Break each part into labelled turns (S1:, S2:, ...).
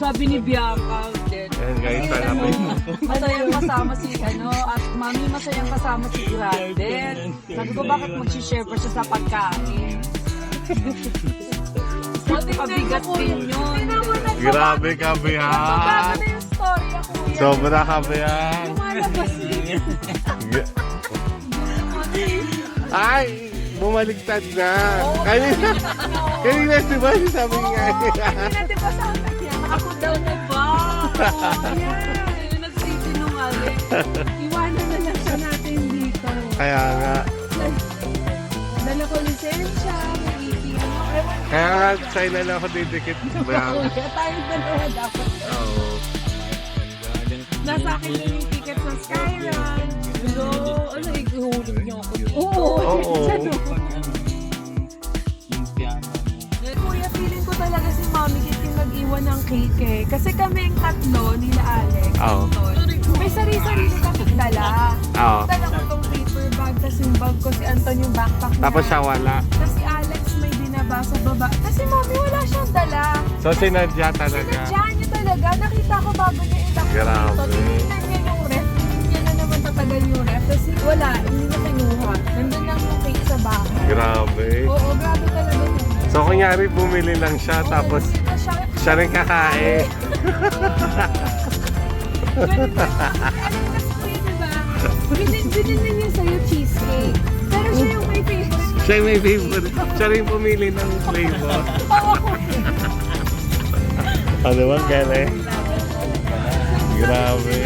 S1: Sabi ni Bianca.
S2: Ayan guys, salamat.
S1: Masayang kasama si at mami masayang kasama si Granden. Sabi ko bakit mag-share pa siya sa pagkain? Pabigat din yun.
S2: Grabe ka,
S1: Bago
S2: Bian.
S1: na yung story ako.
S2: Sobra ka, Bian.
S1: Lumalabas din.
S2: Ay, bumaliktad na. Kanina si ba sabi nga.
S1: Kanina di ba sa akin yan? Ako daw na ba? Yan. Nagsisinungaling. Iwanan na lang siya natin dito.
S2: Kaya nga.
S1: Dala ko lisensya.
S2: Kaya nga, sa'yo na lang ako didikit. Bian.
S1: Kaya tayo dalawa dapat.
S2: Oo.
S1: Nasa akin na yung ticket sa Skyrun. Pero, ano, ihulog niyo ako. Oo.
S2: Oo.
S1: Kuya, feeling ko talaga si Mami Kit yung nag-iwan ng cake eh. Kasi kami yung tatlo, nila Alex.
S2: Oo.
S1: May sarili-sarili kami dala.
S2: Oo.
S1: Dala ko tong paper bag, tapos yung bag ko si Anton yung backpack niya.
S2: Tapos siya wala.
S1: Tapos si Alex may binaba sa baba. Kasi Mami wala siyang dala.
S2: So sinadya talaga.
S1: Sinadya niya talaga. Nakita ko bago niya ilak
S2: Grabe.
S1: dito. Tinignan niya yung ref. Niya na naman tatagal yung ref. Tapos wala, hindi na kinuha. Nandun lang yung cake sa bahay.
S2: Grabe.
S1: Oo, grabe talaga yun.
S2: So kunyari bumili lang siya tapos siya rin kakain.
S1: Ganun na. Diba? Binili niya sa'yo cheesecake. Pero siya yung may favorite.
S2: Siya yung may favorite. Siya rin pumili ng flavor.
S1: Oo.
S2: Ano ba, galing? Grabe.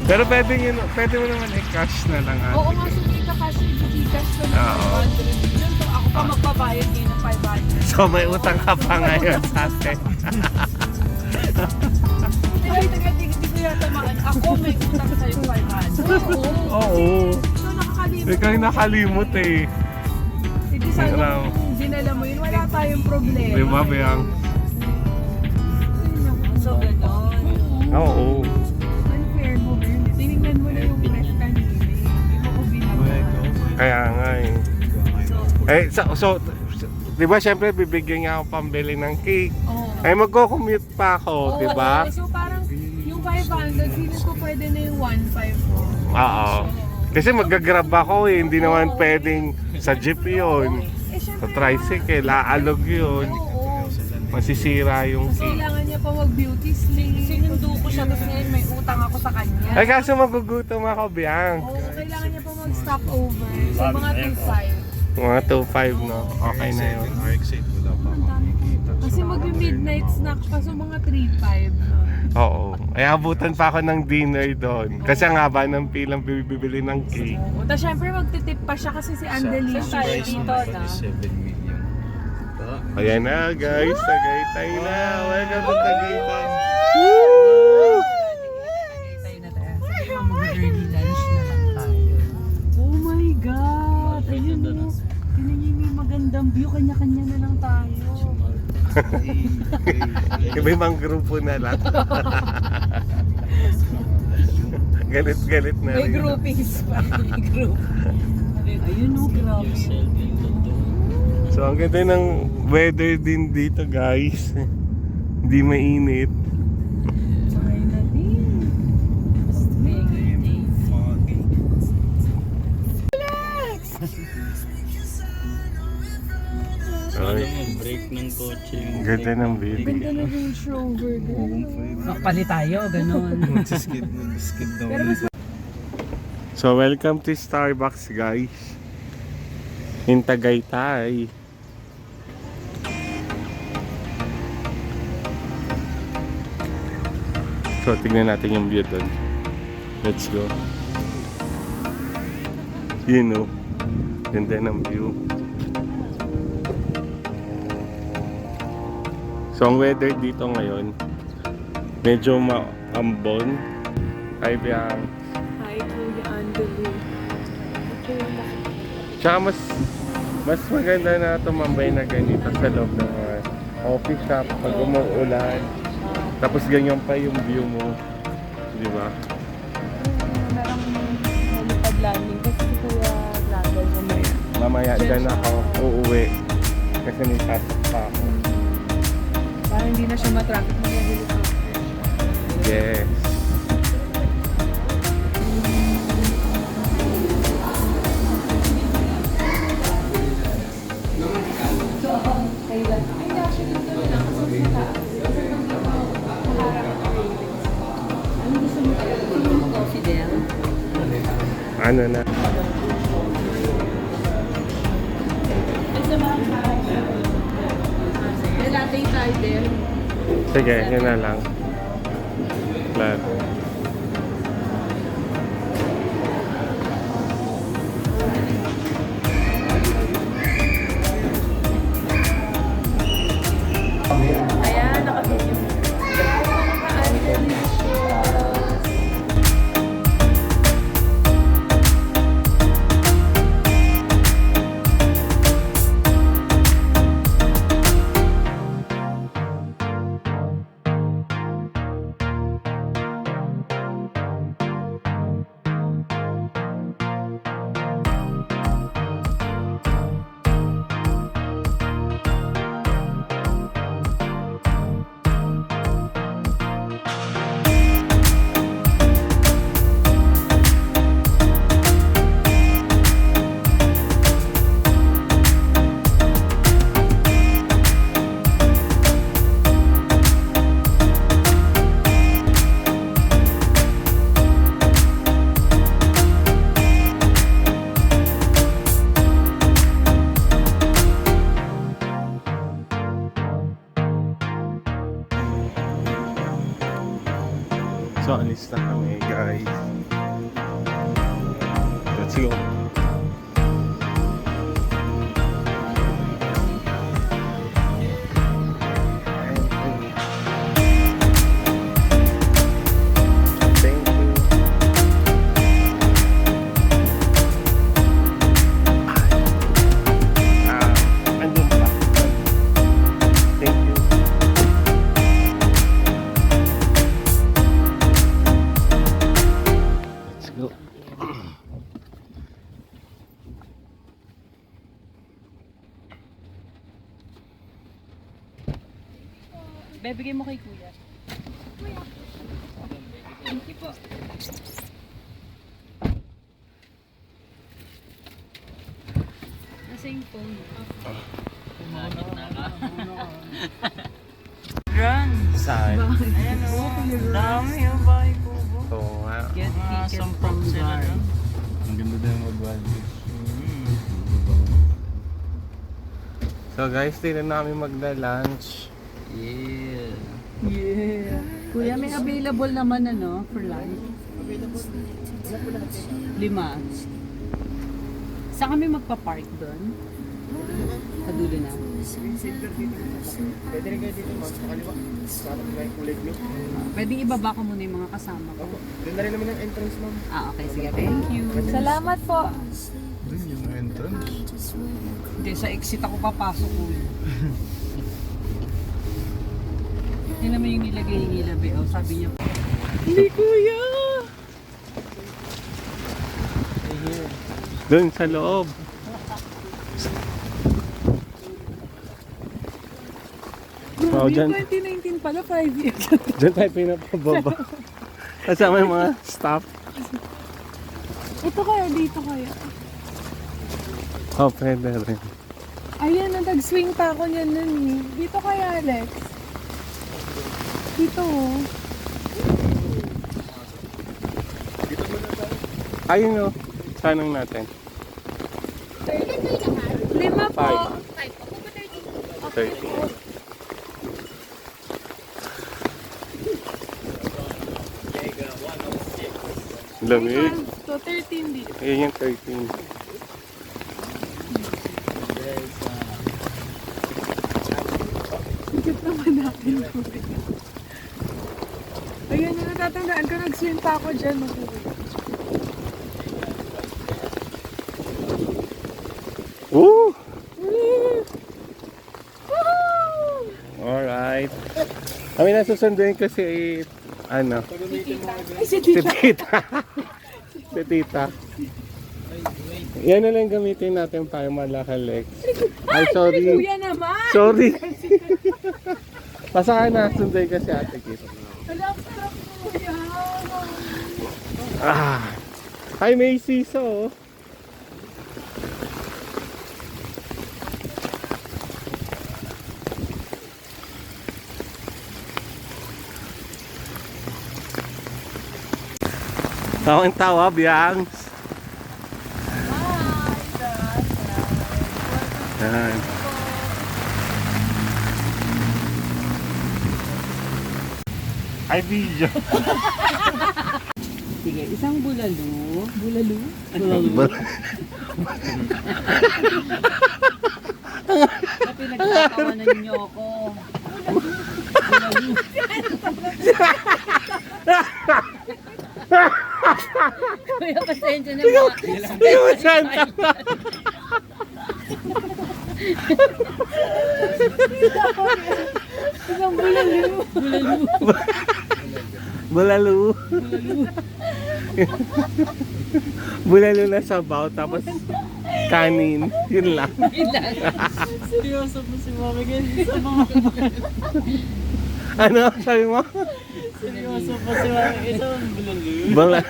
S2: Pero pwede mo naman i-cash na lang.
S1: Oo nga, so ika-cash ko na
S2: Oo.
S1: 500. Yun, so ako pa magbabayad ngayon ng 500.
S2: So may utang ka pa ngayon sa atin.
S1: Hindi ko yata makan. Ako may utang sa'yo 500. Oo.
S2: Oo.
S1: So nakakalimot.
S2: Ikaw yung nakalimot eh.
S1: Hindi sana
S2: Wala.
S1: kung dinala mo yun, wala tayong problema.
S2: Diba, Biang?
S1: So gano'n.
S2: Oo.
S1: Unfair mo ba yun? Tinignan mo na yung ref kanina. Hindi mo ko binaba.
S2: Kaya nga eh. Di ba syempre bibigyan niya ako pambili ng cake.
S1: Oo.
S2: Ay magko-commute pa ako, di ba?
S1: So parang yung 500, feeling ko pwede na yung 1.5 mo.
S2: Oo. Kasi magagrab ako eh, hindi naman pwedeng sa jeep yun. Sa tricycle, laalog yun.
S1: Oo.
S2: Masisira yung
S1: Kasi
S2: cake.
S1: kailangan niya pa mag-beauty sleep. Sinundo ko siya, tapos ngayon may utang ako sa kanya.
S2: Ay kaso magugutom ako, Biang.
S1: Oo, kailangan niya pa mag-stop over. So mga 2.5.
S2: Mga 2.5 no, okay na yun.
S1: Kasi mag-midnight snack pa, so mga 3.5.
S2: Oo. Ay abutan pa ako ng dinner doon. Kasi ang haba ng pilang bibili ng cake.
S1: Tapos syempre magtitip pa siya kasi si Andelicious dito na.
S3: 7 million.
S2: Ayan na guys, Tagaytay na. Welcome to Tagaytay. Woo!
S1: Tayo na tayo. Sige, mag-early lunch na lang tayo. Oh my God! Ayun o. Tingnan niyo yung magandang view. Kanya-kanya na lang tayo.
S2: Iba-ibang grupo na lang. Galit-galit na
S1: May
S2: rin.
S1: groupings pa. May group. Ayun o, grabe.
S2: So ang ganda ng weather din dito guys. Hindi mainit.
S1: Sakay na din.
S2: Ay,
S3: Break ng kotse.
S2: ganda ng baby.
S1: Ganda na Range Rover.
S4: Makapali tayo, ganun.
S3: Skid daw.
S1: Pero mas
S2: So welcome to Starbucks guys. In Tagaytay. So tignan natin yung view doon. Let's go. Yun o. Ganda ng view. So ang weather dito ngayon, medyo maambon. Ay biyang.
S1: Hi, Kuya Andrew.
S2: Tsaka mas maganda na tumambay na ganito sa loob ng mga coffee shop pag umuulan. Tapos ganyan pa yung view mo. Di ba?
S1: Merong helipad landing kasi si Kuya Grandel mamaya.
S2: Mamaya dyan ako uuwi. Kasi may task pa ako.
S1: Para hindi na siya matraffic, mag-helipad
S2: Yes.
S4: Coffee din.
S2: Ano na?
S1: May latte tayo din.
S2: Sige, yun na lang. Lahat.
S1: Ayan, nakabigyan.
S2: So, alis na kami, guys. Let's go. Thank you. Andun pa. Thank you. Let's go.
S1: Bebigay mo kay kuya. Thank you po. Nasa yung phone. Run!
S2: Saan?
S1: Ayan o. Dami yung bahay ko.
S2: Oo nga.
S1: Get ticket from guard.
S3: Ang ganda din mag-bandage.
S2: So guys, di na namin magla-lunch.
S3: Yeah.
S1: Yeah. Kuya, may available naman ano for lunch? 5. Saan kami magpa-park doon? Sa dulo na.
S2: Pwede rin kayo dito, ma'am. Sa kaliwa. Sarap na yung kulay blue.
S1: Pwedeng ibaba ko muna yung mga kasama ko.
S2: Doon na rin naman yung entrance, ma'am.
S1: Okay, sige. Thank you. Salamat po.
S3: Doon yung entrance.
S1: Hindi, sa exit ako papasok ko. Hindi naman yung nilagay yung ilabi. Oh, sabi niya. Hindi, kuya!
S2: Doon sa loob. Wow, dyan,
S1: 2019 pala, 5 years.
S2: dyan tayo pinapababa. Kasama yung mga staff.
S1: Ito kaya, dito kaya.
S2: Oh, pwede rin.
S1: Ayan, nag-swing pa ako niyan nun eh. Dito kaya, Alex. Dito oh.
S2: Ayun o. Sanang natin.
S1: 5 po.
S2: 30. Lamig.
S1: So, 13 dito.
S2: Ayun yung 13.
S1: Sikip naman natin. Ayan, yung natatandaan ko, nag-swing pa ako dyan.
S2: Woo! Alright. Kami nasusunduin kasi ano?
S1: Ay, si
S2: Si
S1: Tita.
S2: Tita. Si Tita. Yan na lang gamitin natin para malaki, Lex. Ay, sorry.
S1: Kuya naman!
S2: Sorry. Pasaka na, sunduin kasi Ate Kit.
S1: Wala, sarap mo.
S2: Ay, may siso. Oh. Tawang-tawa, Biangs. Yan. Ay, video.
S1: Sige, isang bulalo. Bulalo? Na pinagtatawanan niyo ako. Bulalo. Kuya, pasensya na ba?
S2: Hindi mo santa.
S1: Isang bulalo. Bulalo.
S2: Bulalo. Bulalo na sabaw, tapos kanin. Yun lang.
S1: Seryoso po si Mami ganyan sa mga
S2: Ano? Sabi mo?
S1: seryoso po si Mami isang bulalo.
S2: Bala.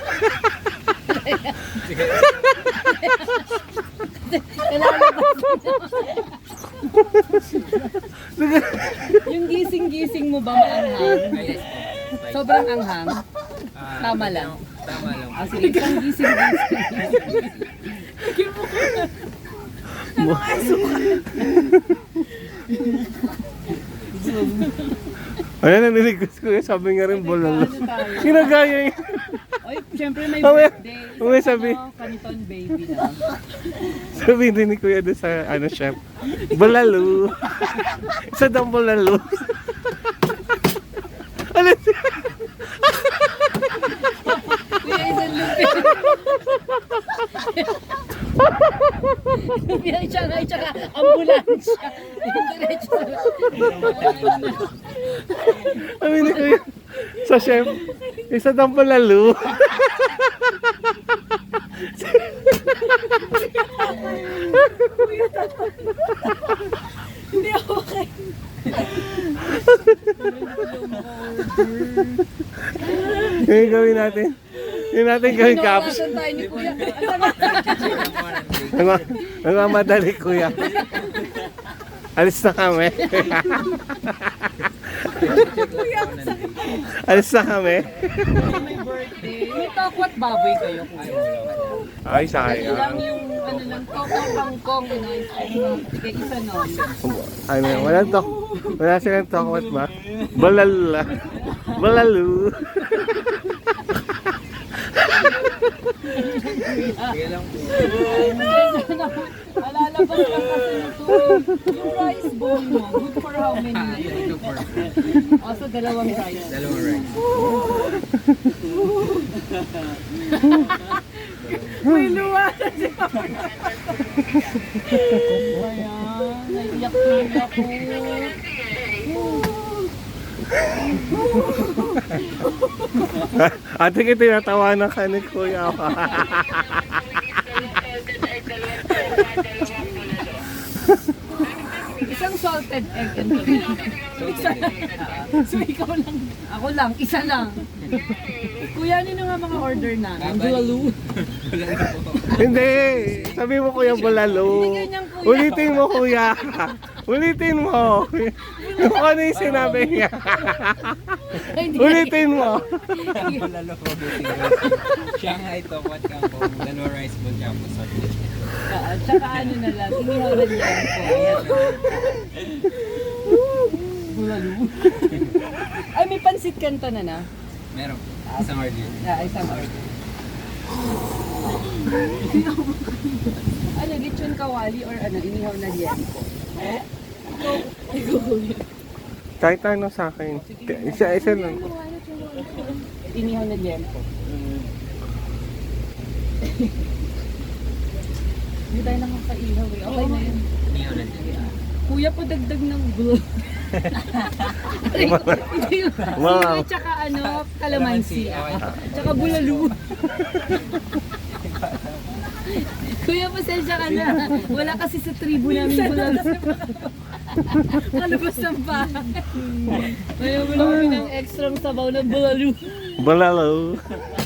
S1: Yung gising-gising mo ba maanghang? Sobrang anghang? Tama lang.
S3: Tama lang.
S1: Ah, sige, isang gising-gising.
S2: Ayan, nanilig ko yun. Sabi nga rin, bulalo. Sinagaya yun.
S1: Oy, syempre may
S2: Mamaya-
S1: birthday.
S2: mamaya sabi-
S1: Ano, Canton baby na.
S2: Sabi din ni Kuya doon sa, chef. Bulalo. Isa daw bulalo. Ano siya?
S1: Kuya, isang lupi. Lupi ang tsaka ambulansya. Yung diretso sa...
S2: Sabi ni Kuya sa chef, isa daw bulalo.
S1: Hindi ako kayo.
S2: Yung gawin natin. Yung natin gawin caps.
S1: Nasaan tayo ni Kuya?
S2: Nagmamadali, Kuya. Alis na kami. Alis na kami.
S1: May birthday. May tokwat baboy kayo, Kuya.
S2: Ay,
S1: Lang
S2: sayang.
S1: yung ano lang, tokwat bangkong. Sige, isa nun.
S2: Ano, wala silang tokwat ba? Balala. Balalu.
S3: Sige lang po.
S1: Malalabas lang kasi nito. Yung rice bowl mo, good for how many years?
S3: Ito for
S1: Also, dalawang rice.
S3: dalawang rice.
S1: May luwa na si Papa. Ayan, naiiyak-iyak ko.
S2: Ate kita tinatawanan ka ni Kuya.
S1: Isang salted egg and tomato. So, ikaw lang. Ako lang, isa lang. Kuya, ano na nga mga order namin? Bulalo.
S2: Hindi. Sabi mo Kuya bulalo.
S1: Hindi ganyan, Kuya.
S2: Ulitin mo Kuya. Ulitin mo. Kung ano yung sinabi niya.
S1: Hindi.
S2: Ulitin mo.
S3: Lalo po dito. Shanghai Tokwat Kampo. Dalawang rice bowl kampo. Sorry.
S1: Tsaka ano na lang, inihaw na yan po. Bulalo. Ay, may pansit kanto na.
S3: Meron po. Isang order.
S1: Isang order. Ano, lechon kawali or ano, inihaw na yan po.
S2: Kahit ano sa akin. Isa lang.
S1: Inihaw na liempo. Hindi tayo nakakaihaw eh. Okay na yun.
S3: Niyo na din.
S1: Kuya, pa dagdag ng gulo. Hindi yun.
S2: Wow.
S1: Sili tsaka ano, kalamansi. Tsaka bulalo. Kuya, pasensya ka na. Wala kasi sa tribo namin bulalo. Kalabas ng bahay. Ayaw mo lang kami ng extra sabaw ng bulalu.
S2: Balalo.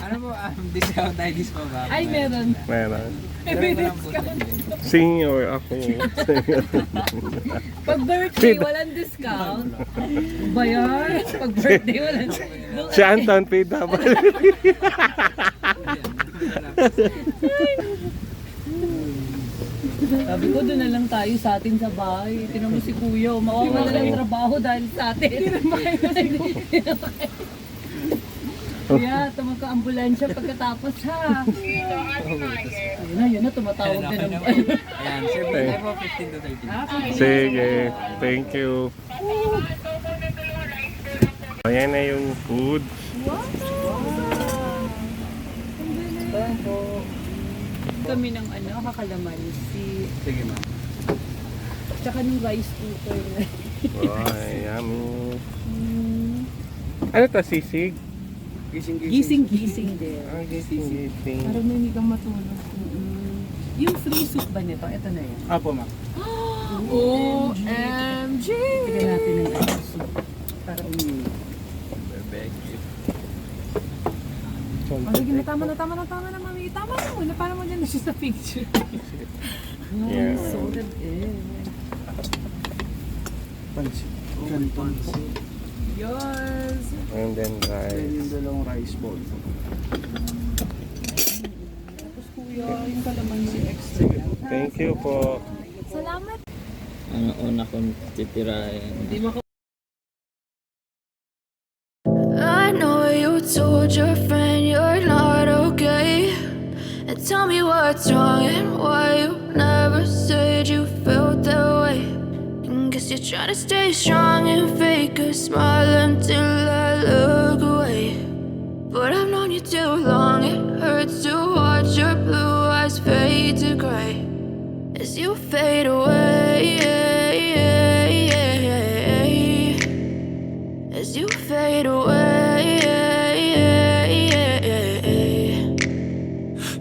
S3: Ano po, discount IDs pa ba?
S1: Ay, meron.
S2: Meron.
S1: May
S3: Meron po
S1: discount.
S2: Senior ako.
S1: Pag birthday, walang discount. Ba yan? Pag birthday, walang
S2: Si Anton PW.
S1: Sabi ko, doon na lang tayo sa atin sa bahay. Tinan mo si Kuya, mawawala ng trabaho dahil sa atin. Kuya, tumag ka ambulansya pagkatapos ha. Ayun na, tumatawag na ng
S3: Ayan, sir, bigay po 15 to 30.
S2: Sige, thank you. Ayan na yung food.
S1: Kami ng kakalamansi.
S3: Sige ma'am.
S1: Tsaka ng rice cooker na.
S2: Ay, yummy. Ano to, sisig?
S1: Gising-gising din.
S2: Ah, gising.
S1: Parang may hindi kang matulog. Yung free soup ba nito? Ito na yan.
S3: Apo ma'am.
S1: OMG! Tignan natin ng rice soup. Para sige na, tama na, mami. Tama na muna, para mo dyan na siya sa picture.
S2: Yeah.
S1: So good eh. Yes!
S2: And then rice.
S3: Yung dalawang rice bowl.
S1: Tapos kuya, yung kalamansi extra lang.
S2: Thank you po.
S1: Salamat!
S3: Ang una kong titirahin.
S1: Hindi mo
S5: I know you told your friend you're not okay. And tell me what's wrong and why you never said you felt that way. And guess you're trying to stay strong and fake a smile until I look away. But I've known you too long, it hurts to watch your blue eyes fade to gray as you fade away. As you fade away.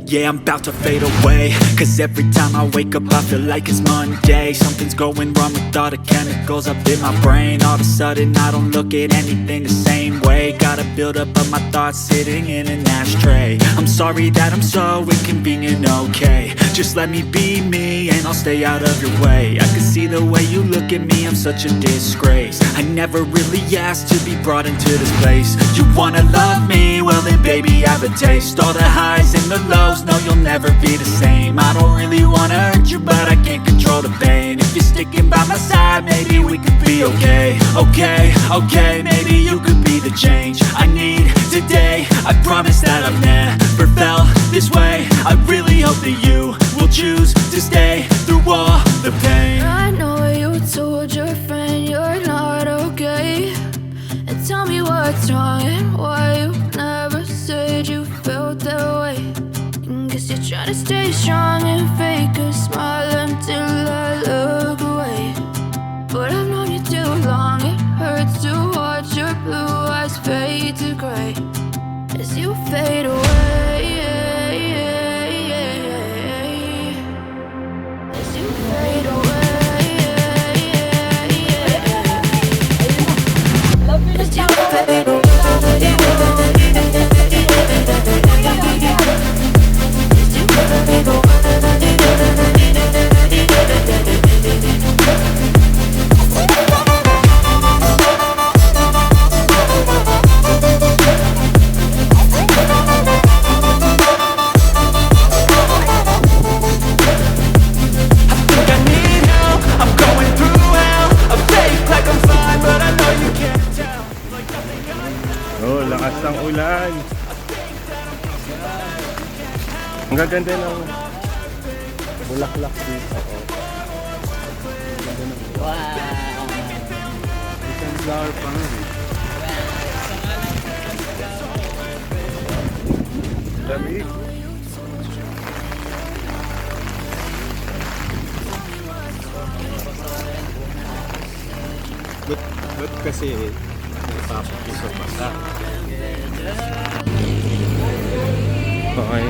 S6: Yeah, I'm about to fade away. Cause every time I wake up I feel like it's Monday. Something's going wrong with all the chemicals up in my brain. All of a sudden I don't look at anything the same way. Got a buildup of my thoughts sitting in an ashtray. I'm sorry that I'm so inconvenient, okay. Just let me be me and I'll stay out of your way. I can see the way you look at me, I'm such a disgrace. I never really asked to be brought into this place. You wanna love me? Well then baby I have a taste. All the highs and the lows, no you'll never be the same. I don't really wanna hurt you but I can't control the pain. If you're sticking by my side maybe we could be okay. Okay, maybe you could be the change I need today. I promise that I've never felt this way. I really hope that you will choose to stay through all the pain.
S5: I know you told your friend you're not okay. And tell me what's wrong and why you never said you felt that way. And guess you're trying to stay strong and fake a smile until I look away. But I've known you too long, it hurts to watch your blue eyes fade to gray as you fade away. As you fade away. As you fade away.
S2: Oh, lakas ng ulan. Ang gaganda ng bulaklak dito.
S1: Wow!
S2: Isang flower pa nga. Dami.
S3: Ba't kasi natapos ko sa basa?
S2: Okay.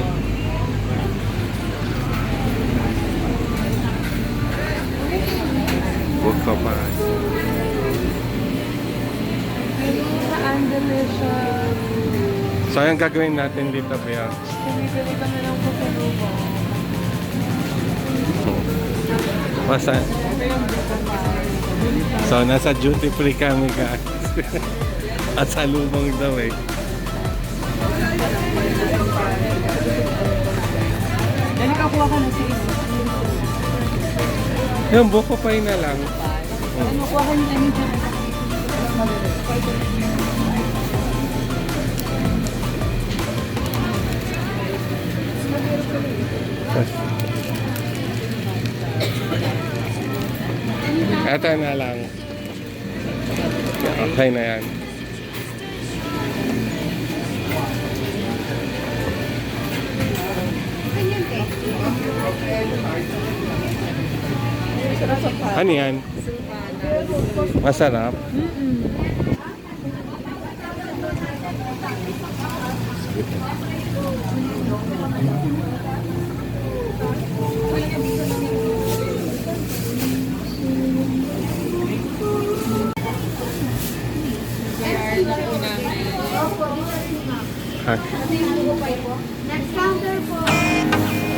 S2: Huwag ka pa. So, yung gagawin natin dito, Bea.
S1: Bumibili ka na lang po sa lupa.
S2: Basta. So, nasa duty free kami, guys. At sa lumang daw eh.
S1: Dali ka kuha ka na sa isa.
S2: Yung buko pa na lang.
S1: Ano, kuha ka niya ni Jan.
S2: Ito na lang. Okay na yan. Ano yan? Masarap? Ha?
S5: Next counter po.